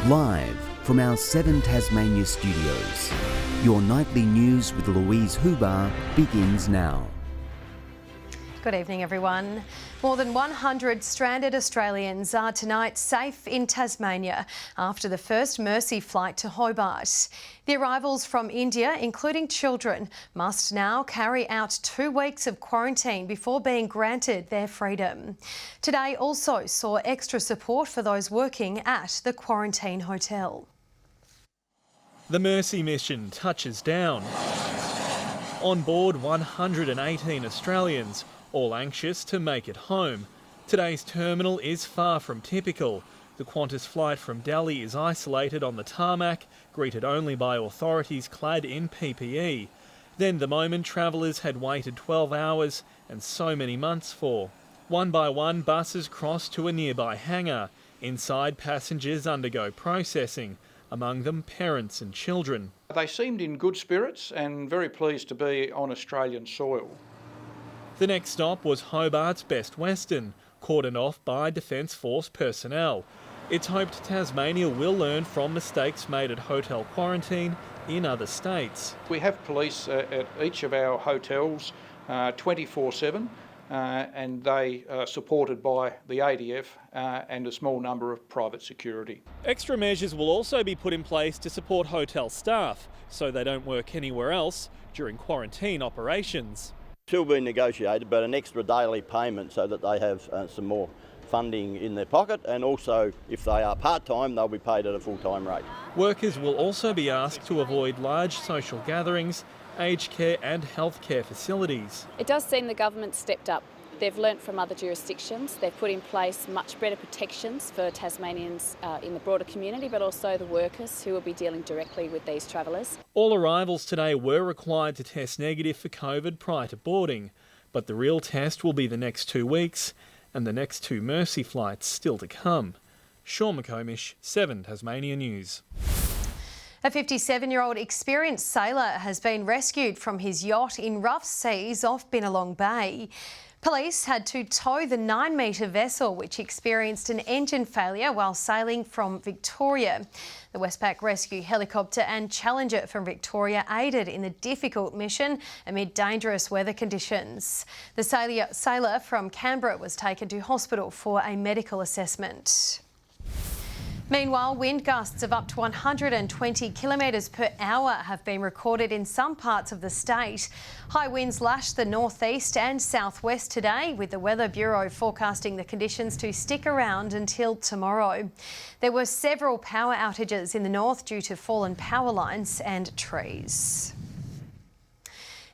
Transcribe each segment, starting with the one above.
Live from our 7 Tasmania studios, your nightly news with Louise Hobart begins now. Good evening, everyone. More than 100 stranded Australians are tonight safe in Tasmania after the first Mercy flight to Hobart. The arrivals from India, including children, must now carry out 2 weeks of quarantine before being granted their freedom. Today also saw extra support for those working at the quarantine hotel. The Mercy mission touches down. On board 118 Australians, all anxious to make it home. Today's terminal is far from typical. The Qantas flight from Delhi is isolated on the tarmac, greeted only by authorities clad in PPE. Then the moment travellers had waited 12 hours and so many months for. One by one, buses cross to a nearby hangar. Inside, passengers undergo processing, among them parents and children. They seemed in good spirits and very pleased to be on Australian soil. The next stop was Hobart's Best Western, cordoned off by Defence Force personnel. It's hoped Tasmania will learn from mistakes made at hotel quarantine in other states. We have police at each of our hotels 24/7 and they are supported by the ADF and a small number of private security. Extra measures will also be put in place to support hotel staff so they don't work anywhere else during quarantine operations. Still being negotiated, but an extra daily payment so that they have some more funding in their pocket, and also if they are part-time they'll be paid at a full-time rate. Workers will also be asked to avoid large social gatherings, aged care and healthcare facilities. It does seem the government stepped up. They've learnt from other jurisdictions. They've put in place much better protections for Tasmanians in the broader community, but also the workers who will be dealing directly with these travellers. All arrivals today were required to test negative for COVID prior to boarding, but the real test will be the next 2 weeks and the next 2 Mercy flights still to come. Sean McComish, 7 Tasmania News. A 57-year-old experienced sailor has been rescued from his yacht in rough seas off Bennelong Bay. Police had to tow the 9-metre vessel, which experienced an engine failure while sailing from Victoria. The Westpac Rescue Helicopter and Challenger from Victoria aided in the difficult mission amid dangerous weather conditions. The sailor from Canberra was taken to hospital for a medical assessment. Meanwhile, wind gusts of up to 120 kilometres per hour have been recorded in some parts of the state. High winds lashed the northeast and southwest today, with the Weather Bureau forecasting the conditions to stick around until tomorrow. There were several power outages in the north due to fallen power lines and trees.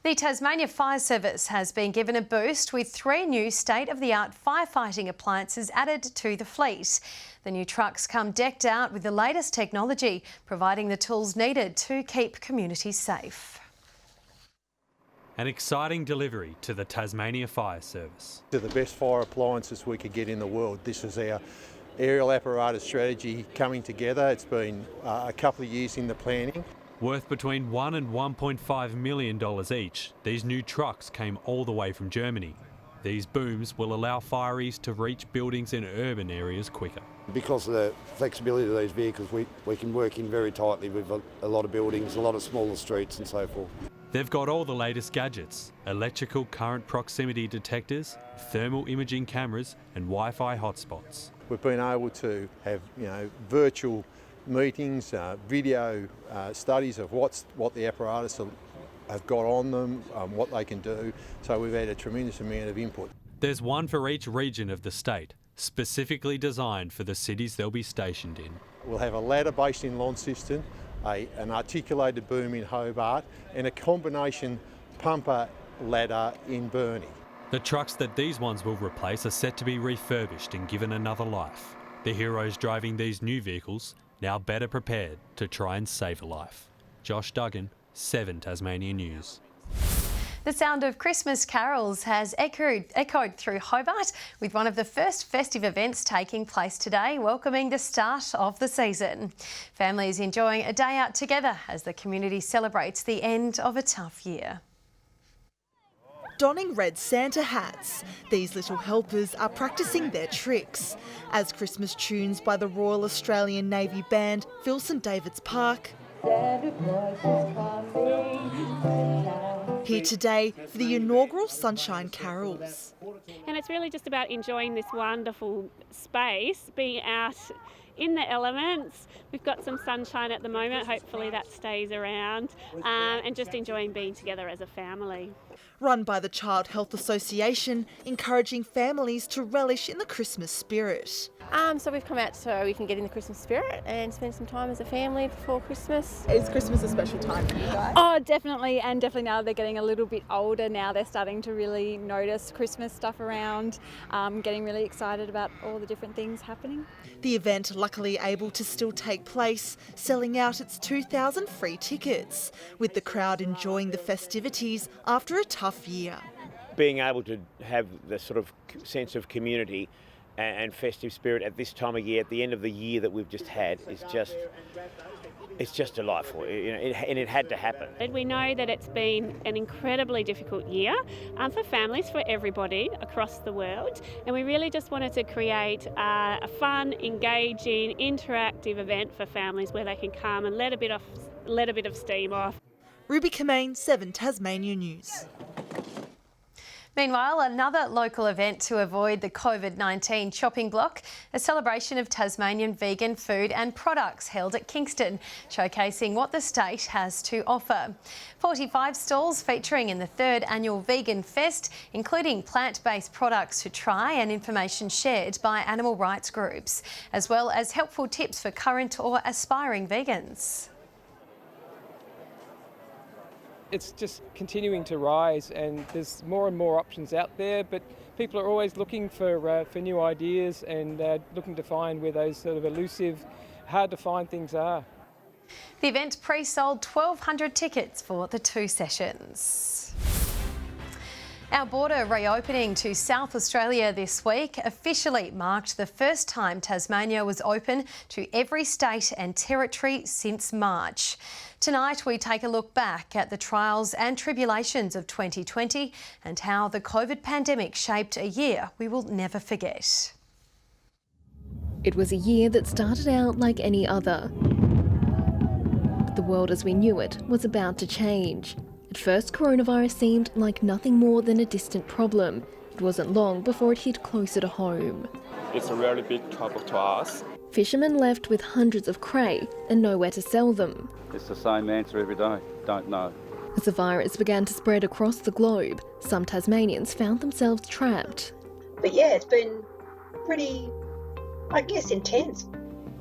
The Tasmania Fire Service has been given a boost with 3 new state-of-the-art firefighting appliances added to the fleet. The new trucks come decked out with the latest technology, providing the tools needed to keep communities safe. An exciting delivery to the Tasmania Fire Service. They're the best fire appliances we could get in the world. This is our aerial apparatus strategy coming together. It's been a couple of years in the planning. Worth between $1 and $1.5 million each, these new trucks came all the way from Germany. These booms will allow fireys to reach buildings in urban areas quicker. Because of the flexibility of these vehicles, we can work in very tightly with a lot of buildings, a lot of smaller streets and so forth. They've got all the latest gadgets: electrical current proximity detectors, thermal imaging cameras and Wi-Fi hotspots. We've been able to have virtual meetings, video studies of what the apparatus have got on them, what they can do. So we've had a tremendous amount of input. There's one for each region of the state, specifically designed for the cities they'll be stationed in. We'll have a ladder based in Launceston, an articulated boom in Hobart and a combination pumper ladder in Burnie. The trucks that these ones will replace are set to be refurbished and given another life. The heroes driving these new vehicles now better prepared to try and save a life. Josh Duggan, 7 Tasmania News. The sound of Christmas carols has echoed through Hobart, with one of the first festive events taking place today, welcoming the start of the season. Families enjoying a day out together as the community celebrates the end of a tough year. Donning red Santa hats, these little helpers are practising their tricks as Christmas tunes by the Royal Australian Navy Band fill St David's Park. Here today for the inaugural Sunshine Carols. And it's really just about enjoying this wonderful space, being out in the elements. We've got some sunshine at the moment, hopefully that stays around, and just enjoying being together as a family. Run by the Child Health Association, encouraging families to relish in the Christmas spirit. So we've come out so we can get in the Christmas spirit and spend some time as a family before Christmas. Is Christmas a special time for you guys? Oh, definitely, and definitely now they're getting a little bit older. Now they're starting to really notice Christmas stuff around, getting really excited about all the different things happening. The event luckily able to still take place, selling out its 2,000 free tickets, with the crowd enjoying the festivities after a tough year. Being able to have the sort of sense of community and festive spirit at this time of year, at the end of the year that we've just had, it's just delightful, and it had to happen. We know that it's been an incredibly difficult year for families, for everybody across the world, and we really just wanted to create a fun, engaging, interactive event for families where they can come and let a bit of steam off. Ruby Kamane, 7 Tasmania News. Meanwhile, another local event to avoid the COVID-19 chopping block, a celebration of Tasmanian vegan food and products held at Kingston, showcasing what the state has to offer. 45 stalls featuring in the 3rd annual Vegan Fest, including plant-based products to try and information shared by animal rights groups, as well as helpful tips for current or aspiring vegans. It's just continuing to rise, and there's more and more options out there, but people are always looking for new ideas and looking to find where those sort of elusive, hard to find things are. The event pre-sold 1,200 tickets for the 2 sessions. Our border reopening to South Australia this week officially marked the first time Tasmania was open to every state and territory since March. Tonight we take a look back at the trials and tribulations of 2020 and how the COVID pandemic shaped a year we will never forget. It was a year that started out like any other. But the world as we knew it was about to change. At first, coronavirus seemed like nothing more than a distant problem. It wasn't long before it hit closer to home. It's a really big trouble to us. Fishermen left with hundreds of cray and nowhere to sell them. It's the same answer every day, don't know. As the virus began to spread across the globe, some Tasmanians found themselves trapped. But yeah, it's been pretty, I guess, intense.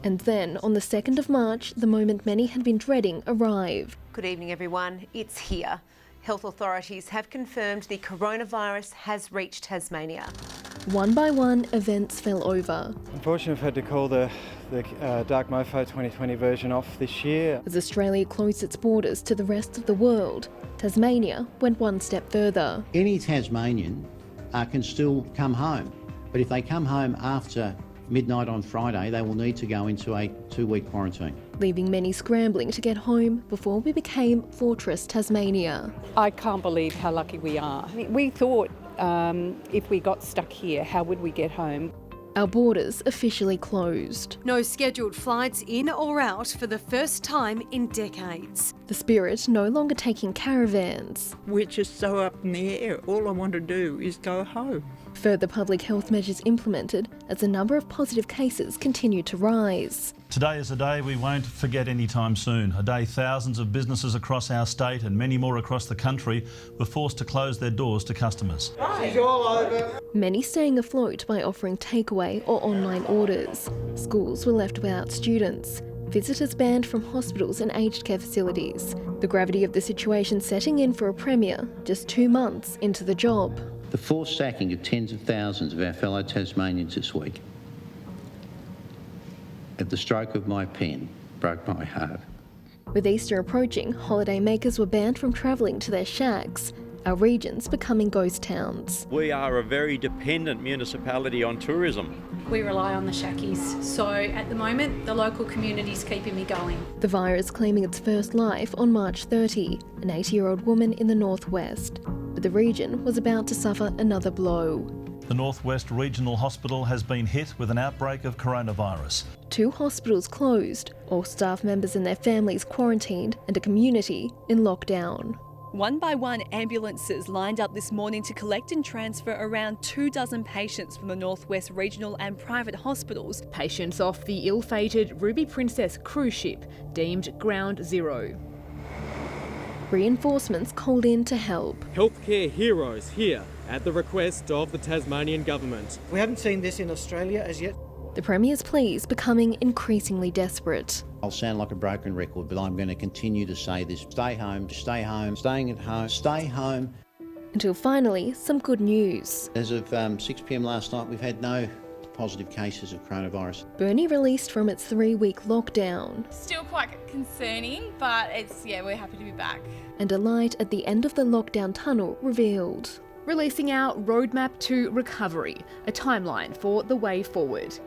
And then, on the 2nd of March, the moment many had been dreading arrived. Good evening, everyone. It's here. Health authorities have confirmed the coronavirus has reached Tasmania. One by one, events fell over. Unfortunately, we've had to call the Dark Mofo 2020 version off this year. As Australia closed its borders to the rest of the world, Tasmania went one step further. Any Tasmanian can still come home, but if they come home after midnight on Friday, they will need to go into a 2-week quarantine. Leaving many scrambling to get home before we became Fortress Tasmania. I can't believe how lucky we are. We thought if we got stuck here, how would we get home? Our borders officially closed. No scheduled flights in or out for the first time in decades. The Spirit no longer taking caravans. We're just so up in the air. All I want to do is go home. Further public health measures implemented as the number of positive cases continued to rise. Today is a day we won't forget anytime soon. A day thousands of businesses across our state and many more across the country were forced to close their doors to customers. It's all over. Many staying afloat by offering takeaway or online orders. Schools were left without students. Visitors banned from hospitals and aged care facilities. The gravity of the situation setting in for a Premier just 2 months into the job. The forced sacking of tens of thousands of our fellow Tasmanians this week, at the stroke of my pen, broke my heart. With Easter approaching, holiday makers were banned from travelling to their shacks. Our regions becoming ghost towns. We are a very dependent municipality on tourism. We rely on the shackies, so at the moment the local community's keeping me going. The virus claiming its first life on March 30, an 80-year-old woman in the northwest. But the region was about to suffer another blow. The Northwest Regional Hospital has been hit with an outbreak of coronavirus. 2 hospitals closed, all staff members and their families quarantined, and a community in lockdown. One by one, ambulances lined up this morning to collect and transfer around 24 patients from the Northwest Regional and private hospitals. Patients off the ill-fated Ruby Princess cruise ship, deemed Ground Zero. Reinforcements called in to help. Healthcare heroes here at the request of the Tasmanian government. We haven't seen this in Australia as yet. The Premier's pleas becoming increasingly desperate. I'll sound like a broken record, but I'm going to continue to say this. Stay home, staying at home, stay home. Until finally, some good news. As of 6 p.m. last night, we've had no positive cases of coronavirus. Burnie released from its 3-week lockdown. Still quite concerning, but we're happy to be back. And a light at the end of the lockdown tunnel revealed. Releasing our roadmap to recovery, a timeline for the way forward.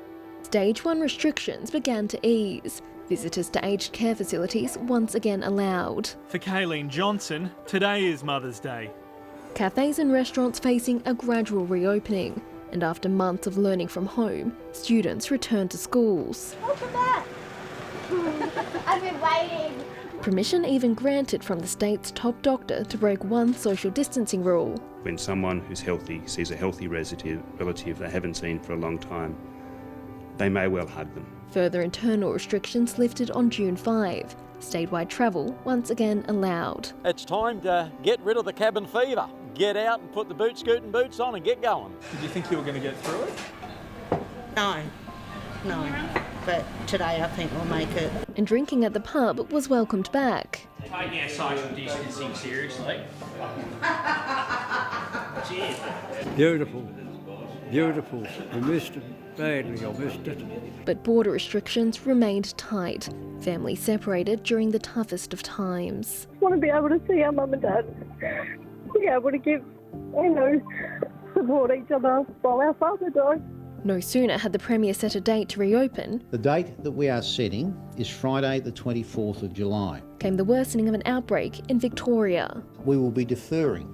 Stage 1 restrictions began to ease. Visitors to aged care facilities once again allowed. For Kayleen Johnson, today is Mother's Day. Cafes and restaurants facing a gradual reopening. And after months of learning from home, students returned to schools. Welcome back. I've been waiting. Permission even granted from the state's top doctor to break one social distancing rule. When someone who's healthy sees a healthy relative they haven't seen for a long time, they may well hug them. Further internal restrictions lifted on June 5. Statewide travel once again allowed. It's time to get rid of the cabin fever. Get out and put the scooting boots on and get going. Did you think you were going to get through it? No. But today I think we'll make it. And drinking at the pub was welcomed back. Taking our social distancing seriously. Cheers. Beautiful. We missed it badly, I missed it. But border restrictions remained tight. Families separated during the toughest of times. I want to be able to see our mum and dad. Be able to give, support each other while our father died. No sooner had the Premier set a date to reopen. The date that we are setting is Friday the 24th of July. Came the worsening of an outbreak in Victoria. We will be deferring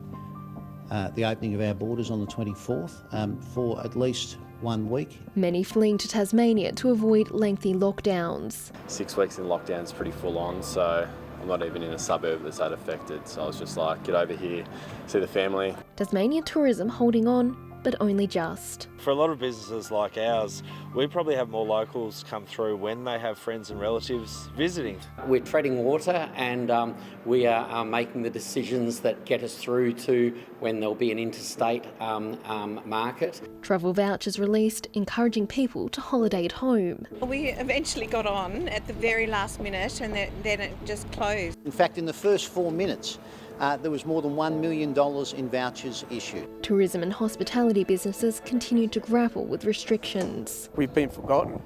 the opening of our borders on the 24th for at least 1 week. Many fleeing to Tasmania to avoid lengthy lockdowns. 6 weeks in lockdown is pretty full on, so I'm not even in a suburb that's that affected. So I was just like, get over here, see the family. Tasmania tourism holding on, but only just. For a lot of businesses like ours, we probably have more locals come through when they have friends and relatives visiting. We're treading water and we are making the decisions that get us through to when there'll be an interstate market. Travel vouchers released, encouraging people to holiday at home. We eventually got on at the very last minute and then it just closed. In fact, in the first 4 minutes, there was more than $1 million in vouchers issued. Tourism and hospitality businesses continued to grapple with restrictions. We've been forgotten.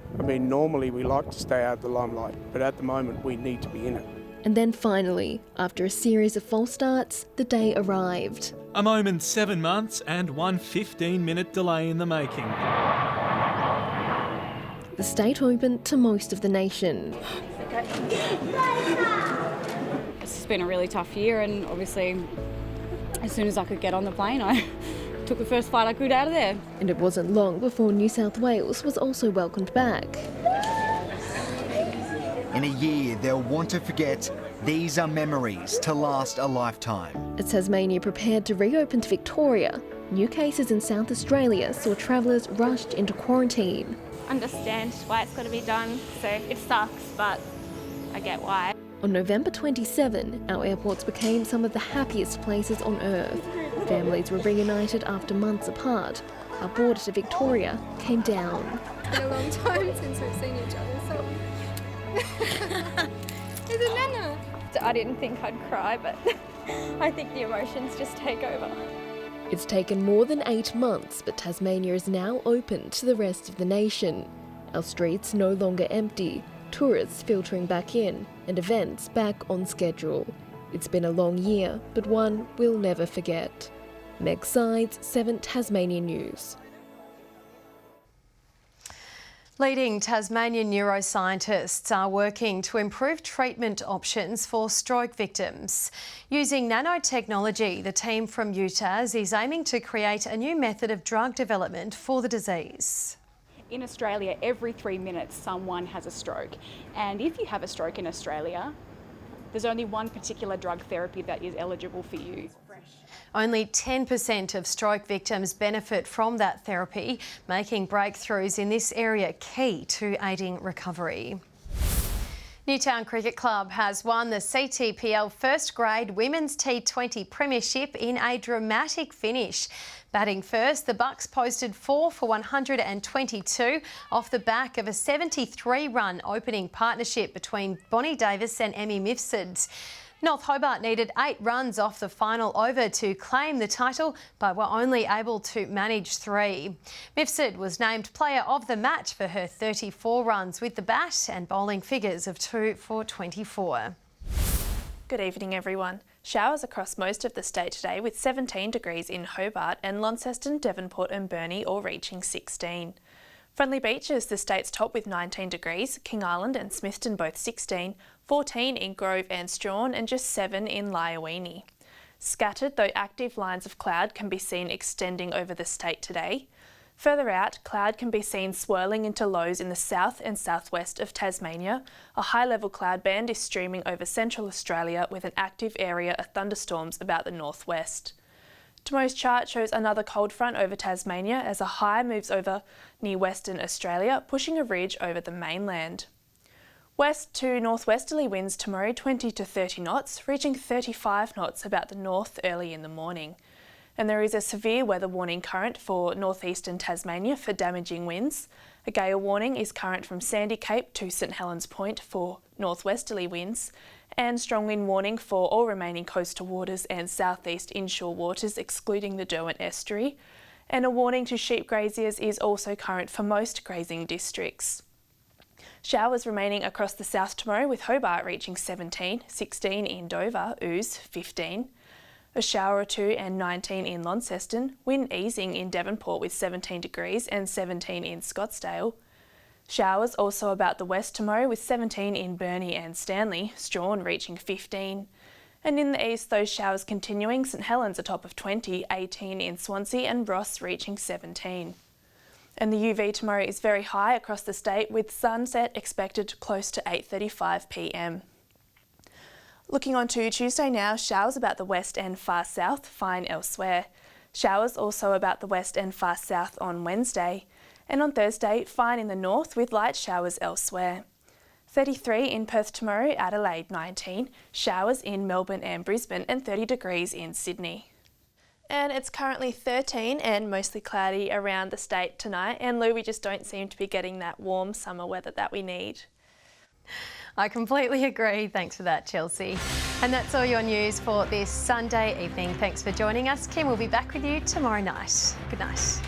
Normally we like to stay out of the limelight, but at the moment we need to be in it. And then finally, after a series of false starts, the day arrived. A moment 7 months and one 15-minute delay in the making. The state opened to most of the nation. It's been a really tough year, and obviously as soon as I could get on the plane I took the first flight I could out of there. And it wasn't long before New South Wales was also welcomed back. In a year they'll want to forget, these are memories to last a lifetime. As Tasmania prepared to reopen to Victoria, new cases in South Australia saw travellers rushed into quarantine. Understand why it's got to be done, so it sucks, but I get why. On November 27, our airports became some of the happiest places on earth. Families were reunited after months apart. Our border to Victoria came down. It's been a long time since we've seen each other, so... Is it Nana? I didn't think I'd cry, but I think the emotions just take over. It's taken more than 8 months, but Tasmania is now open to the rest of the nation. Our streets no longer empty, tourists filtering back in, and events back on schedule. It's been a long year, but one we'll never forget. Meg Sides, 7 Tasmania News. Leading Tasmanian neuroscientists are working to improve treatment options for stroke victims. Using nanotechnology, the team from UTAS is aiming to create a new method of drug development for the disease. In Australia, every 3 minutes someone has a stroke. And if you have a stroke in Australia, there's only one particular drug therapy that is eligible for you. Only 10% of stroke victims benefit from that therapy, making breakthroughs in this area key to aiding recovery. Newtown Cricket Club has won the CTPL First Grade Women's T20 Premiership in a dramatic finish. Batting first, the Bucks posted 4 for 122 off the back of a 73-run opening partnership between Bonnie Davis and Emmy Mifsud. North Hobart needed 8 runs off the final over to claim the title, but were only able to manage 3. Mifsud was named player of the match for her 34 runs with the bat and bowling figures of 2 for 24. Good evening, everyone. Showers across most of the state today with 17 degrees in Hobart and Launceston, Devonport and Burnie all reaching 16. Friendly Beach is the state's top with 19 degrees, King Island and Smithton both 16, 14 in Grove and Strawn and just 7 in Lyowini. Scattered though active lines of cloud can be seen extending over the state today. Further out, cloud can be seen swirling into lows in the south and southwest of Tasmania. A high-level cloud band is streaming over central Australia with an active area of thunderstorms about the northwest. Tomorrow's chart shows another cold front over Tasmania as a high moves over near Western Australia, pushing a ridge over the mainland. West to northwesterly winds tomorrow 20 to 30 knots, reaching 35 knots about the north early in the morning. And there is a severe weather warning current for northeastern Tasmania for damaging winds. A gale warning is current from Sandy Cape to St Helens Point for northwesterly winds, and strong wind warning for all remaining coastal waters and southeast inshore waters excluding the Derwent Estuary. And a warning to sheep graziers is also current for most grazing districts. Showers remaining across the south tomorrow with Hobart reaching 17, 16 in Dover, Ouse 15. A shower or two and 19 in Launceston, wind easing in Devonport with 17 degrees and 17 in Scottsdale. Showers also about the west tomorrow with 17 in Burnie and Stanley, Strawn reaching 15. And in the east, those showers continuing, St Helens atop of 20, 18 in Swansea and Ross reaching 17. And the UV tomorrow is very high across the state with sunset expected close to 8:35 p.m. Looking on to Tuesday now, showers about the west and far south, fine elsewhere. Showers also about the west and far south on Wednesday. And on Thursday, fine in the north with light showers elsewhere. 33 in Perth tomorrow, Adelaide 19, showers in Melbourne and Brisbane and 30 degrees in Sydney. And it's currently 13 and mostly cloudy around the state tonight. And Lou, we just don't seem to be getting that warm summer weather that we need. I completely agree. Thanks for that, Chelsea. And that's all your news for this Sunday evening. Thanks for joining us. Kim will be back with you tomorrow night. Good night.